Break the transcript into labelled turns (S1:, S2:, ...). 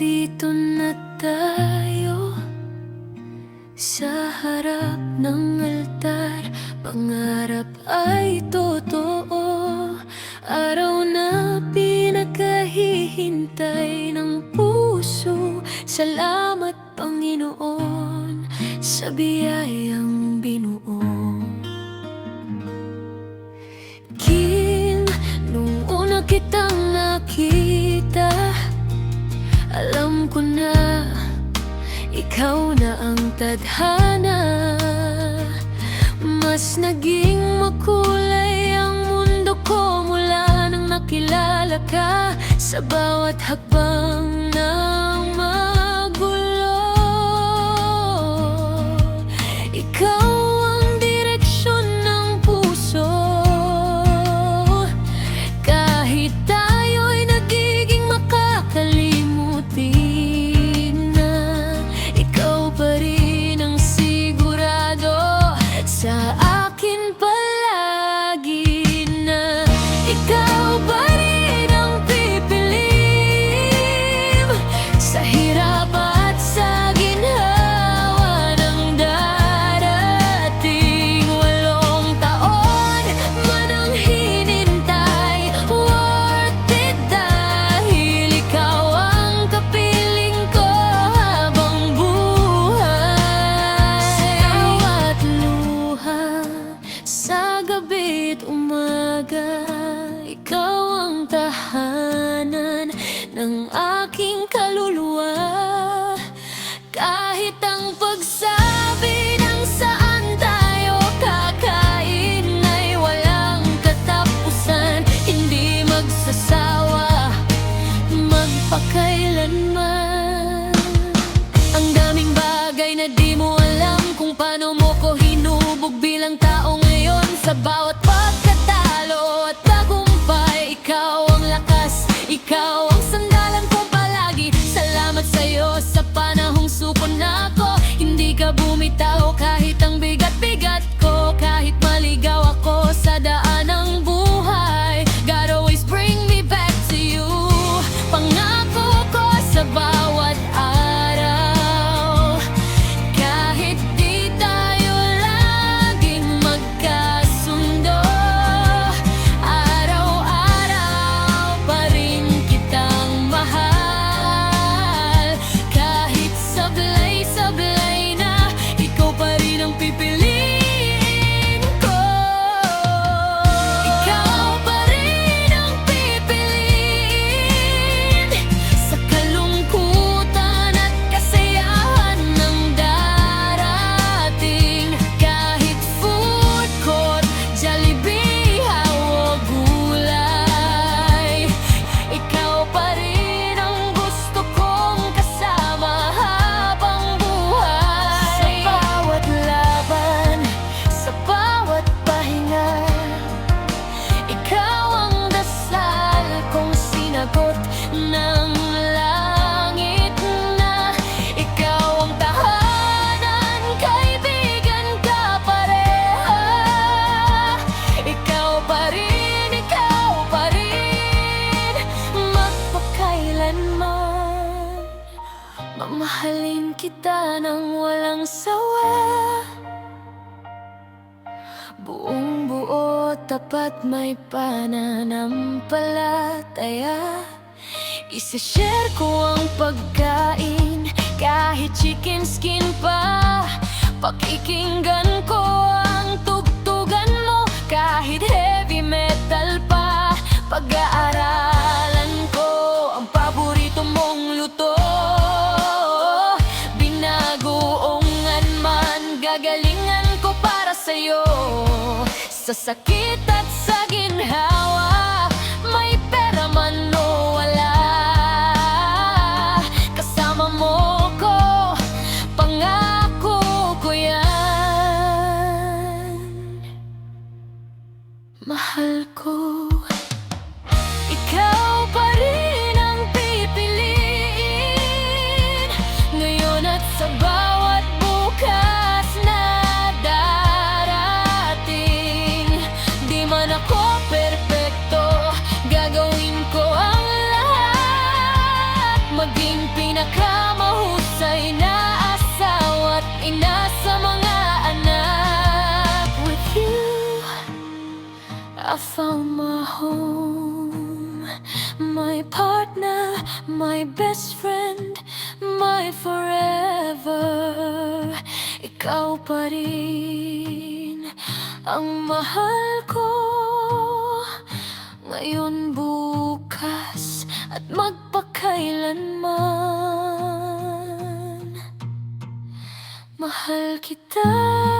S1: Nandito na tayo sa harap ng altar. Pangarap ay totoo, araw na pinakahihintay ng puso. Salamat Panginoon sa biyayang binuo. Nung una kitang nakita, alam ko na ikaw na ang tadhana. Mas naging makulay ang mundo ko mula nang nakilala ka. Sa bawat hakbang ng magulo, ikaw ang direksyon ng puso. Kahit tayo'y nagiging makakalimutin na, ikaw pa rin ang sigurado sa akin palagi na ikaw pa rin ang pipiliin sa hirap at sa ginhawa ng darating. 8 taon man ang hinintay, worth it dahil ikaw ang kapiling ko habang buhay. Sa bawat luha, sa gabi't umaga, ikaw ang tahanan ng aking kaluluwa. Kahit ang pagsabi ng saan tayo kakain ay walang katapusan, hindi magsasawa magpakailanman. Ang daming bagay na di mo alam kung paano mo ko hinubog bilang tao ngayon. Sa bawat pagkatalo at tagumpay, ikaw ang lakas, ikaw ang sandalan ko palagi. Salamat sa'yo sa panahong suko na ako. Hindi ka bumitaw kahit ang bigat-bigat ko. Kahit maligaw ako sa daan ng buhay, God always bring me back to you. Pangako ko sa bawat araw, kahit di tayo laging magkasundo, araw-araw pa rin kitang mahal. Kahit sablay-sablay na, ikaw pa rin ang pipiliin ko. Ikaw pa rin ang pipiliin sa kalungkutan at kasayahan ng darating. Kahit food court, Jollibee, o gulay, ikaw pa rin ang gusto kong kasama habang buhay. Sa bawat laban, sa bawat pahinga, ikaw ang dasal kong sinagot ng langit na. Ikaw ang tahanan, kaibigan ka pareha. Ikaw pa rin magpakailanman. Mamahalin kita ng walang sawa, buong buo, tapat, may pananampalataya. Isishare ko ang pagkain, kahit chicken skin pa. Pakikinggan ko ang tugtugan mo, kahit heavy metal pa. Pag-aaralan ko ang paborito mong luto, binagoongan man, gagalingan ko para sa'yo. Sa sakit at sa ginhawa, may pera man o wala, kasama mo ko, pangako ko yan. Mahal ko, ikaw pa rin ang pipiliin ngayon at sa bawat bukas na darating. Di man ako perfecto, gagawin ko ang lahat, maging I found my home, my partner, my best friend, my forever. Ikaw pa rin ang mahal ko, ngayon, bukas, at magpakailanman. Mahal kita.